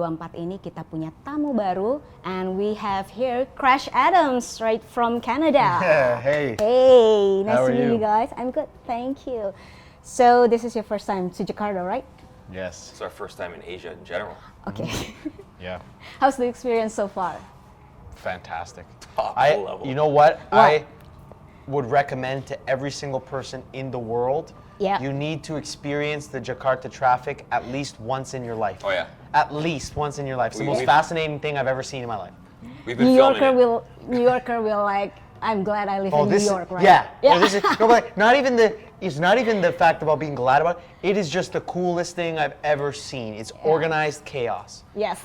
2024 ini kita punya tamu baru, and we have here Crash Adams right from Canada. Yeah, hey. Hey, nice How to are meet you? you guys. I'm good, thank you. So this is your first time to Jakarta, right? Yes. It's our first time in Asia in general. Okay. Yeah. How's the experience so far? Fantastic. Top level. You know what? What? I would recommend to every single person in the world. Yeah. You need to experience the Jakarta traffic at least once in your life. Oh yeah. At least once in your life. It's the We- most we- fascinating thing I've ever seen in my life. We've been filming it. New Yorker will like, I'm glad I live in New York, right? Yeah. Yeah. No, but it's not even the fact about being glad about it. It is just the coolest thing I've ever seen. It's organized chaos. Yes.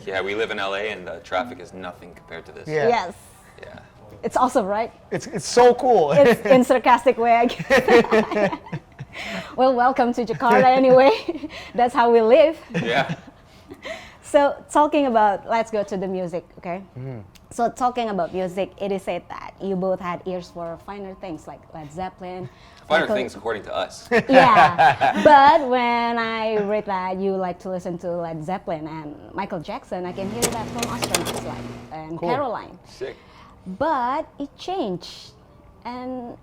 Yeah, we live in LA and the traffic is nothing compared to this. Yeah. Yes. Yeah. It's awesome, right? It's so cool. It's in sarcastic way, I guess. Well, welcome to Jakarta anyway. That's how we live. Yeah. So talking about, let's go to the music, okay? So talking about music, it is said that you both had ears for finer things like Led Zeppelin. Finer Michael- things according to us. Yeah, but when I read that you like to listen to Led Zeppelin and Michael Jackson, I can hear that from astronauts like and Cool. Caroline. Sick. But it changed. And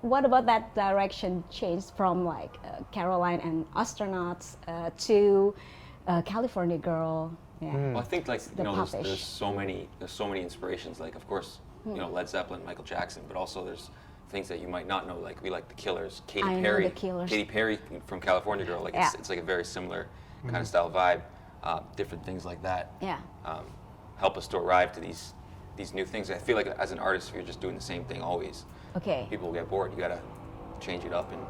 what about that direction changed from like Caroline and astronauts to California Girl? Yeah. Well, I think like The there's popish. so many inspirations. Like of course, Led Zeppelin, Michael Jackson, but also there's things that you might not know. Like we like the Killers, Katy I know Perry. the Killers. Katy Perry from California Girl. Like Yeah. it's like a very similar kind of style vibe. Different things like that. Yeah. Help us to arrive to these new things. I feel like as an artist, if you're just doing the same thing always, Okay. people will get bored. You gotta change it up and.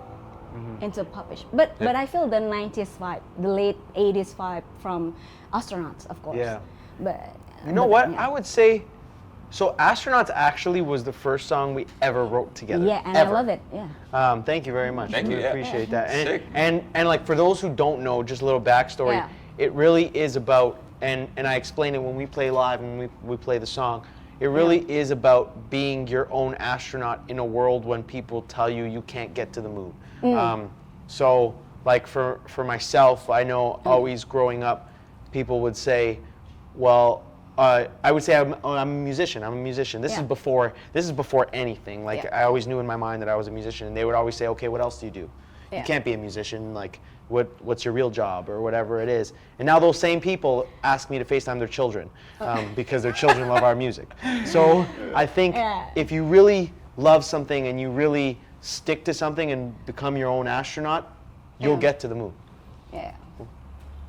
Into popish. But I feel the 90s vibe, the late 80s vibe from astronauts, of course. Yeah. But You know but, what? yeah. I would say, so Astronauts actually was the first song we ever wrote together. Yeah, and ever. I love it. Yeah. Thank you very much. Thank We you, yeah. appreciate that. Sick. And like for those who don't know, just a little backstory. Yeah. It really is about, and I explain it when we play live and we play the song. It really is about being your own astronaut in a world when people tell you you can't get to the moon. So like for myself, I know always growing up, people would say, well, I would say I'm a musician. I'm a musician. This Yeah. is before anything. Like Yeah. I always knew in my mind that I was a musician, and they would always say, okay, what else do you do? Yeah. You can't be a musician. Like what's your real job or whatever it is. And now those same people ask me to FaceTime their children because their children love our music. So I think Yeah. if you really love something and you really stick to something and become your own astronaut, you'll Yeah. get to the moon. Yeah.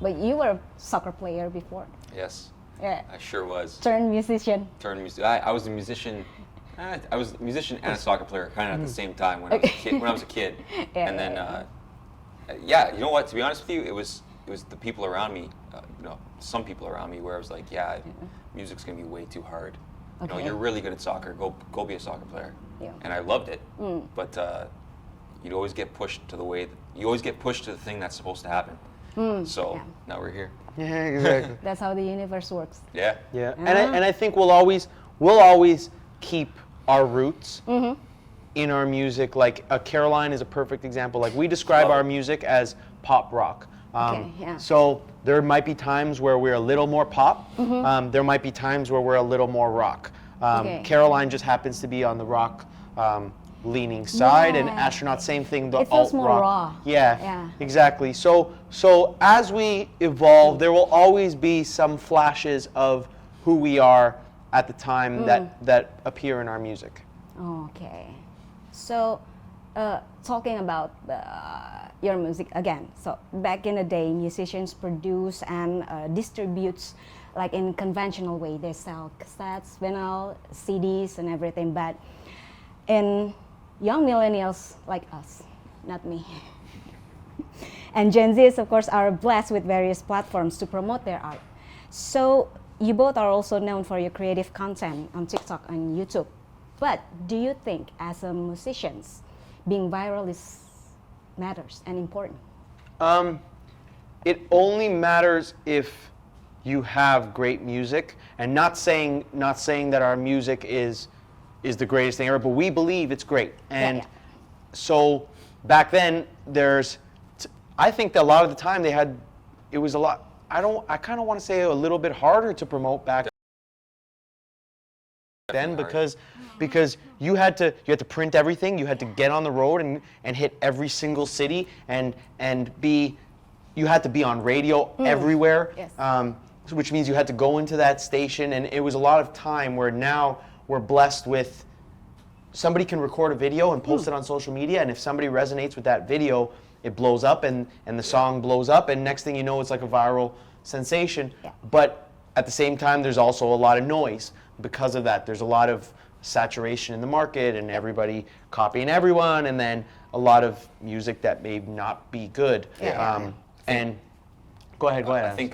But you were a soccer player before. Yes, Yeah. I sure was. Turned musician. Turned music. I was a musician. I was a musician and a soccer player, kind of at the same time when I was a kid. When I was a kid, Yeah, and then yeah, you know what? To be honest with you, it was the people around me. Some people around me where I was like, music's gonna be way too hard. You know, Okay. you're really good at soccer. Go be a soccer player. Yeah. And I loved it, but you'd always get pushed to the thing that's supposed to happen. So Yeah. now we're here. Yeah, exactly. That's how the universe works. Yeah. Yeah, and I think we'll always keep our roots in our music. Like Caroline is a perfect example. Like we describe our music as pop rock. Okay, yeah. So there might be times where we're a little more pop. There might be times where we're a little more rock. Okay. Caroline just happens to be on the rock leaning side, and Yeah. Astronaut, same thing. The It feels alt more rock. raw. Yeah, Yeah. exactly. So as we evolve, there will always be some flashes of who we are at the time that appear in our music. Okay. So, talking about your music again. So back in the day, musicians produce and distributes like in conventional way. They sell cassettes, vinyl, CDs, and everything. But in young millennials like us, not me, and Gen Zs, of course, are blessed with various platforms to promote their art. So you both are also known for your creative content on TikTok and YouTube. But do you think, as a musicians, being viral is matters and important? It only matters if you have great music, and not saying that our music is the greatest thing ever, but we believe it's great. And yeah. So back then, I think that a lot of the time it was a lot I kind of want to say a little bit harder to promote back then because you had to print everything, you had to get on the road and hit every single city and you had to be on radio everywhere. Yes. Which means you had to go into that station, and it was a lot of time. Where now we're blessed with somebody can record a video and post it on social media, and if somebody resonates with that video, it blows up and the song blows up, and next thing you know, it's like a viral sensation. Yeah. But at the same time, there's also a lot of noise because of that. There's a lot of saturation in the market and everybody copying everyone, and then a lot of music that may not be good. And go ahead. I think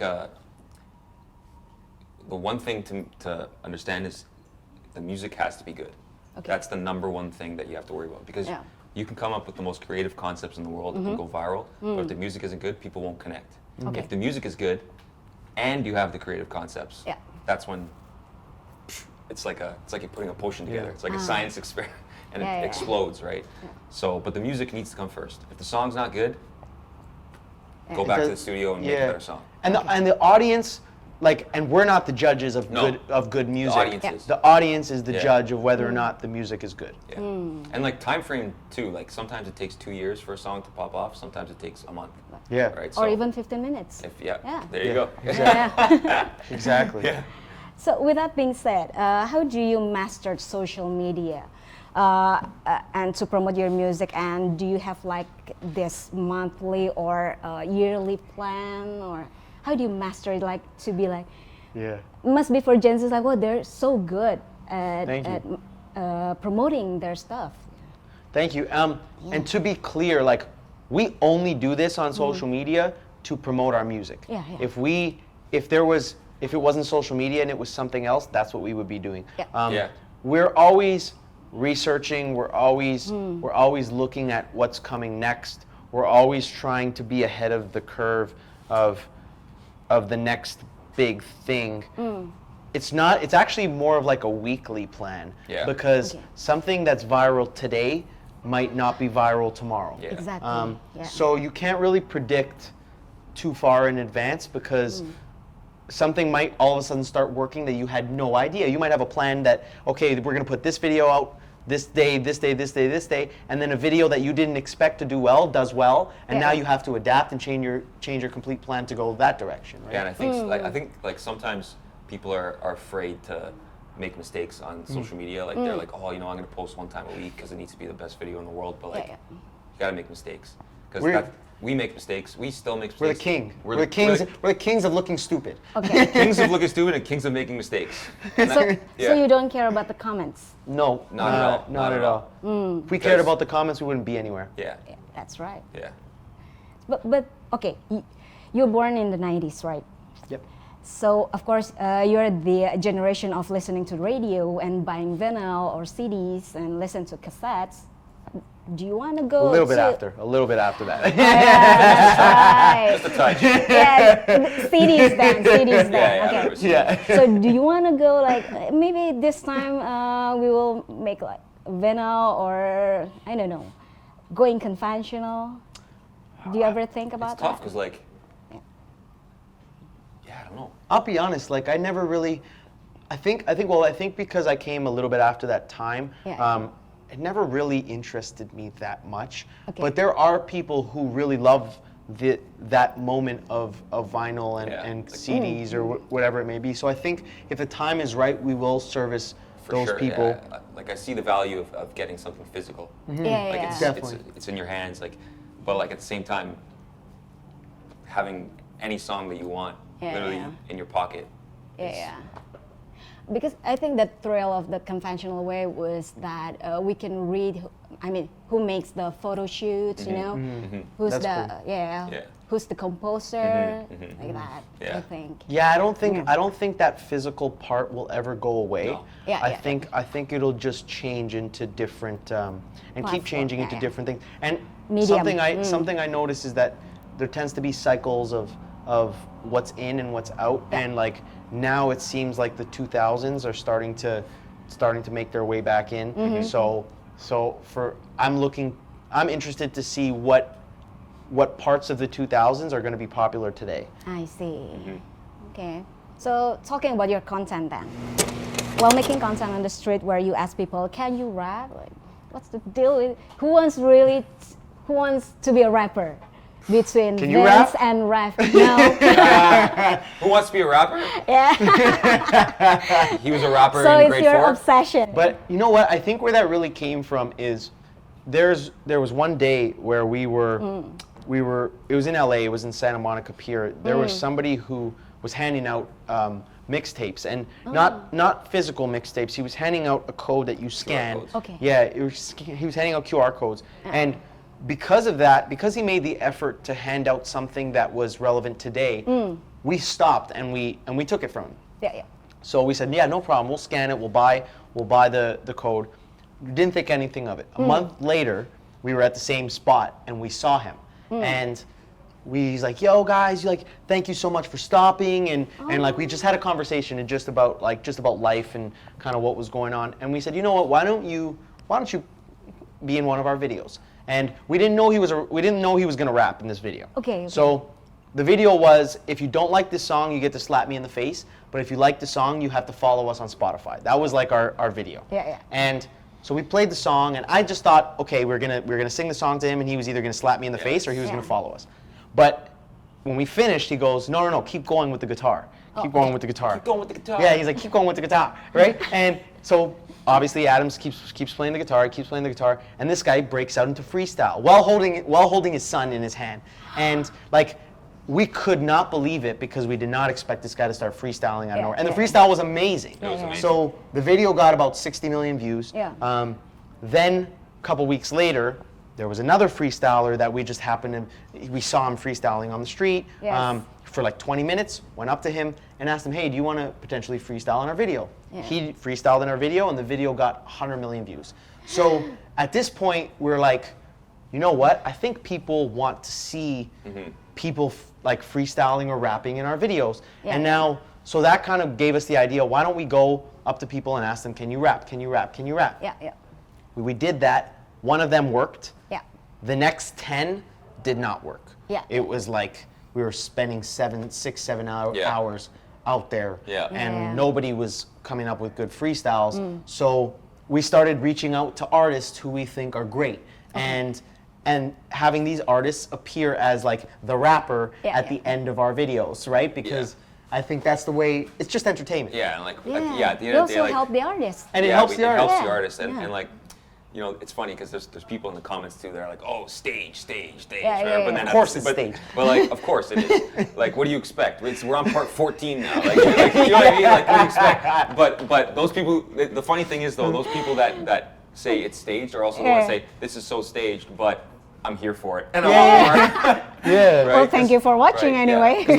the one thing to understand is the music has to be good. Okay. That's the number one thing that you have to worry about, because you can come up with the most creative concepts in the world that can go viral, but if the music isn't good, people won't connect. Okay. If the music is good and you have the creative concepts, that's when it's like you're putting a potion together. It's like a science experiment and it explodes, right? So, but the music needs to come first. If the song's not good, go back to the studio and make a better song. And the audience, like, and we're not the judges of good music. The audience is the judge of whether or not the music is good. Yeah. And like time frame too. Like sometimes it takes 2 years for a song to pop off. Sometimes it takes a month. Yeah. Right. Or even 15 minutes. There you go. Exactly. Yeah. So with that being said, how do you master social media and to promote your music? And do you have like this monthly or yearly plan, or how do you master it? Like to be like, must be for Gen Z, like, oh, they're so good at promoting their stuff. Thank you. And to be clear, like, we only do this on social media to promote our music. If it wasn't social media and it was something else, that's what we would be doing. We're always researching. We're always looking at what's coming next. We're always trying to be ahead of the curve of the next big thing. It's actually more of like a weekly plan, because something that's viral today might not be viral tomorrow. Exactly. So you can't really predict too far in advance, because something might all of a sudden start working that you had no idea. You might have a plan that, okay, we're going to put this video out this day, this day, this day, this day, and then a video that you didn't expect to do well does well, and now you have to adapt and change your complete plan to go that direction. Right? Yeah, and I think like sometimes people are afraid to make mistakes on social media. Like they're like, oh, I'm going to post one time a week because it needs to be the best video in the world. But like, you got to make mistakes, because we make mistakes. We still make mistakes. We're the kings of looking stupid. Okay. Kings of looking stupid and kings of making mistakes. So you don't care about the comments? No, not at all. If we cared about the comments, we wouldn't be anywhere. Yeah, that's right. Yeah. But okay, you're born in the 90s, right? Yep. So of course you're the generation of listening to radio and buying vinyl or CDs and listen to cassettes. Do you want to go a little bit after that? Right. Just a touch. Yeah, CDs then. Yeah, okay. Yeah. So do you want to go like, maybe this time we will make like vinyl, or I don't know, going conventional? Do you ever think about that? It's tough because like, I don't know. I'll be honest, like I never really, I think because I came a little bit after that time, it never really interested me that much. Okay. But there are people who really love that moment of vinyl and like, CDs or whatever it may be. So I think if the time is right, we will service those people. Yeah. Like I see the value of getting something physical. It's in your hands. Like, but like at the same time, having any song that you want literally in your pocket. Because I think the thrill of the conventional way was that we can read, who makes the photo shoots, who's who's the composer, like that. I think. Yeah, I don't think that physical part will ever go away. No. I think it'll just change into different and keep changing into different things. And something I notice is that there tends to be cycles of what's in and what's out, and like now it seems like the 2000s are starting to make their way back in. So I'm interested to see what what parts of the 2000s are going to be popular today. I see. Okay. So talking about your content then. While making content on the street where you ask people, can you rap? Like, what's the deal with who wants to be a rapper? Between Can you dance rap? and rap. No. Who wants to be a rapper? Yeah. He was a rapper So in it's grade your 4. obsession. But you know what? I think where that really came from is there was one day where we were it was in LA, it was in Santa Monica Pier. There was somebody who was handing out mixtapes, and not physical mixtapes. He was handing out a code that you scan. codes. Okay. Yeah, he was handing out QR codes, and because of that, because he made the effort to hand out something that was relevant today, we stopped and we took it from him. Yeah. So we said, yeah, no problem. We'll scan it. We'll buy the code. Didn't think anything of it. A month later, we were at the same spot and we saw him, and he's like, yo guys, thank you so much for stopping, and like we just had a conversation and just about life and kind of what was going on, and we said, you know what, why don't you be in one of our videos? And we didn't know he was going to rap in this video. Okay. So the video was, if you don't like this song, you get to slap me in the face, but if you like the song, you have to follow us on Spotify. That was like our video. Yeah. And so we played the song, and I just thought, okay, we're gonna sing the song to him, and he was either gonna slap me in the face or he was gonna follow us. But when we finished, he goes, no, keep going with the guitar. Keep going with the guitar. Keep going with the guitar. Yeah, he's like, keep going with the guitar, right? And so obviously Adams keeps playing the guitar, and this guy breaks out into freestyle while holding his son in his hand, and like we could not believe it because we did not expect this guy to start freestyling out of nowhere, and the freestyle was amazing. It was amazing. So the video got about 60 million views. Yeah. Then a couple weeks later, there was another freestyler that we saw him freestyling on the street. Yes. For like 20 minutes, went up to him and asked him, hey, do you want to potentially freestyle in our video? Yeah. He freestyled in our video, and the video got 100 million views. So at this point, we're like, you know what? I think people want to see people like freestyling or rapping in our videos. Yeah. And now, so that kind of gave us the idea, why don't we go up to people and ask them, can you rap? Can you rap? Can you rap? Yeah. We did that. One of them worked. Yeah. The next 10 did not work. Yeah. It was like we were spending 6, 7 hours out there, Yeah. and Yeah. nobody was coming up with good freestyles. So we started reaching out to artists who we think are great, and having these artists appear as like the rapper at the end of our videos, right? Because I think that's the way. It's just entertainment. Yeah, and like Yeah. at the You end of the day, also like, help the artist. And it helps the artist. It helps the Yeah. artist, and, Yeah. and like, you know, it's funny because there's people in the comments too. They're like, oh, stage, Yeah, right? yeah, But yeah. then Of course it's but, stage. But like, of course it is. Like, what do you expect? We're on part 14 now. Like, you know what I mean? Like, what do you expect? But those people. The funny thing is though, those people that say it's staged are also the ones that say this is so staged, but I'm here for it. And Yeah. Well, thank you for watching anyway. 'Cause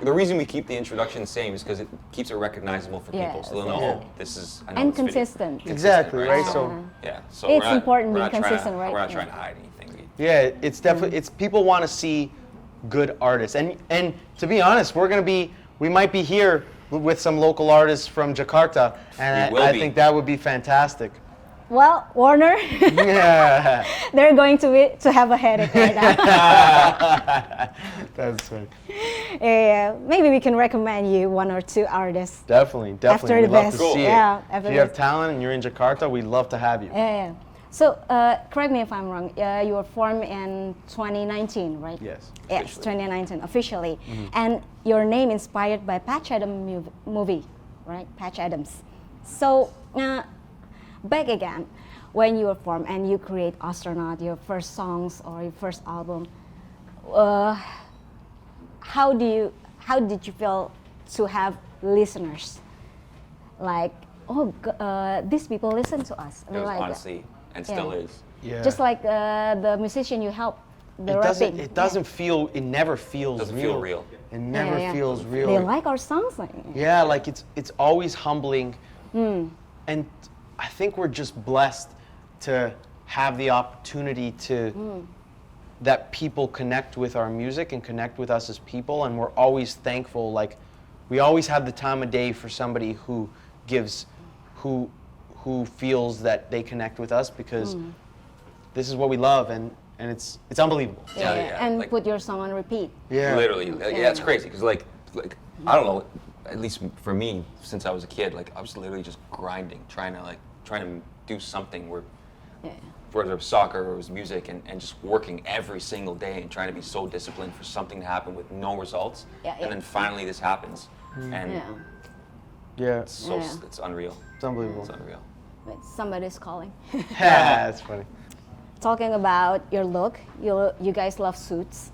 the reason we keep the introduction the same is because it keeps it recognizable for people, so they'll know, Yes. oh, this is I know And this video. consistent. Exactly, Consistent, right? So, So yeah, so It's we're not, important we're being not trying consistent, to, right? We're not Yeah. trying to hide anything. yeah, it's definitely people want to see good artists, and to be honest, we might be here with some local artists from Jakarta, and We will I be. think that would be fantastic. Well, Warner, Yeah. they're going to have a headache right now. That's right. Yeah, maybe we can recommend you 1 or 2 artists. Definitely. After We'd the love best. to see Yeah, it. after If the you have best. talent and you're in Jakarta, we'd love to have you. Yeah. So, correct me if I'm wrong. You were formed in 2019, right? Yes. Yes, 2019 officially. And your name inspired by Patch Adams movie, right? Patch Adams. So, back again, when you were formed and you create Astronaut, your first songs or your first album, how did you feel to have listeners? Like, these people listen to us. It was Like, honestly, and still Yeah. is. Yeah. just like the musician you help, the rapping. It never feels Doesn't real. feel real. It never Yeah. feels real. They like our songs. Like, Yeah, like it's always humbling, and I think we're just blessed to have the opportunity to that people connect with our music and connect with us as people, and we're always thankful. Like we always have the time of day for somebody who feels that they connect with us because this is what we love, and it's unbelievable. Yeah, And like- put your song on repeat. Yeah. Literally, yeah, it's crazy because like I don't know. At least for me, since I was a kid, like I was literally just grinding, trying to do something where, whether it was soccer or it was music, and just working every single day and trying to be so disciplined for something to happen with no results, and then finally this happens, and Yeah. it's so it's unreal. It's unbelievable. It's unreal. Wait, somebody's calling. That's funny. Talking about your look, you guys love suits.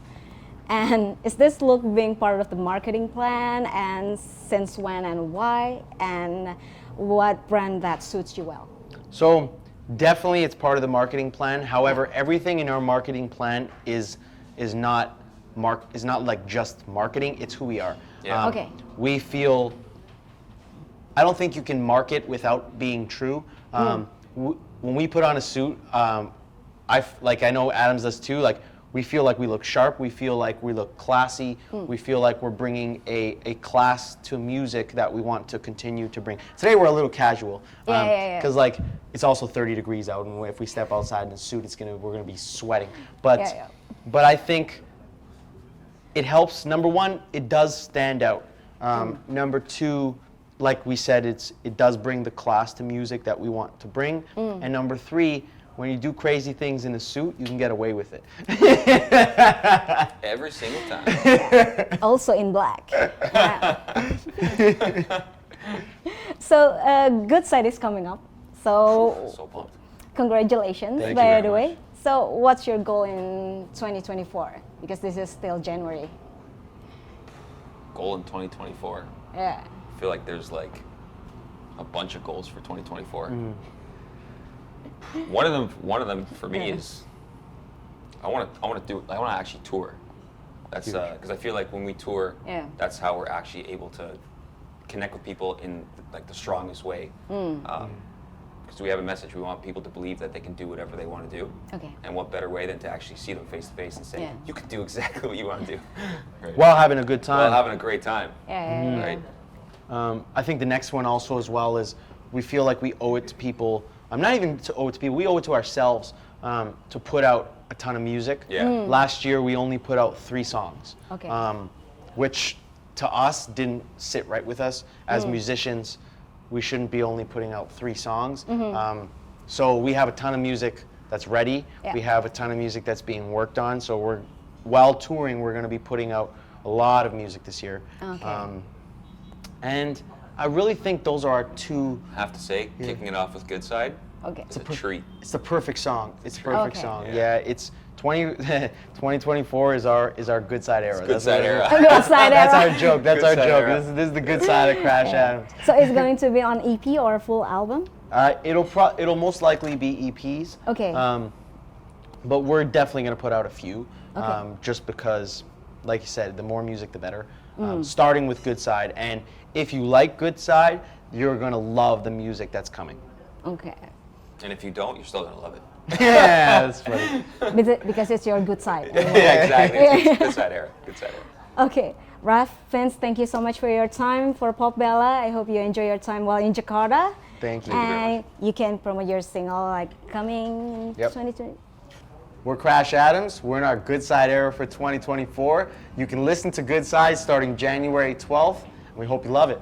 And is this look being part of the marketing plan, and since when and why, and what brand that suits you well? So definitely it's part of the marketing plan. However, everything in our marketing plan is not like just marketing, it's who we are. Yeah. Okay. We feel, I don't think you can market without being true. When we put on a suit, I know Adams does too, like we feel like we look sharp, we feel like we look classy, we feel like we're bringing a class to music that we want to continue to bring. Today we're a little casual, because like it's also 30 degrees out, and if we step outside in a suit, we're gonna be sweating. But I think it helps. Number one, it does stand out. Number two, like we said, it does bring the class to music that we want to bring. And number three, when you do crazy things in a suit, you can get away with it. Every single time. Also in black. So Good Side is coming up. So So pumped. congratulations, Thank you by very the way. much. So what's your goal in 2024? Because this is still January. Goal in 2024. Yeah. I feel like there's like a bunch of goals for 2024. One of them for me is I want to actually tour. That's because I feel like when we tour, that's how we're actually able to connect with people in like the strongest way. Because we have a message. We want people to believe that they can do whatever they want to do. Okay. And what better way than to actually see them face to face and say, you can do exactly what you want to do. Right. While having a good time. While having a great time. Yeah. Right. I think the next one also as well is we feel like we owe it to people. Not even to owe it to people, we owe it to ourselves to put out a ton of music. Yeah. Last year we only put out 3 songs, Okay. which to us didn't sit right with us. As musicians, we shouldn't be only putting out 3 songs. So we have a ton of music that's ready. Yeah. We have a ton of music that's being worked on. So while touring, we're going to be putting out a lot of music this year. Okay. And I really think those are our 2. I have to say, kicking it off with Good Side. Okay. It's a treat. It's the perfect song. It's a perfect Okay. song. Yeah. Yeah, it's 2024 is our good side era. Good Side era. Good Side That's era. our joke. That's Good our side joke. era. This is the good side of Crash Adams. So it's going to be on EP or a full album? It'll most likely be EPs. Okay. But we're definitely gonna put out a few. Okay. Just because, like you said, the more music, the better. Starting with Good Side, and if you like Good Side, you're gonna love the music that's coming. Okay. And if you don't, you're still going to love it. Yeah, that's funny. Because it's your good side. Yeah, exactly. It's Good Side era. Good Side era. Okay. Raf, Vince, thank you so much for your time for Popbela. I hope you enjoy your time while in Jakarta. Thank you. And you can promote your single like coming in 2020. We're Crash Adams. We're in our Good Side era for 2024. You can listen to Good Side starting January 12th. We hope you love it.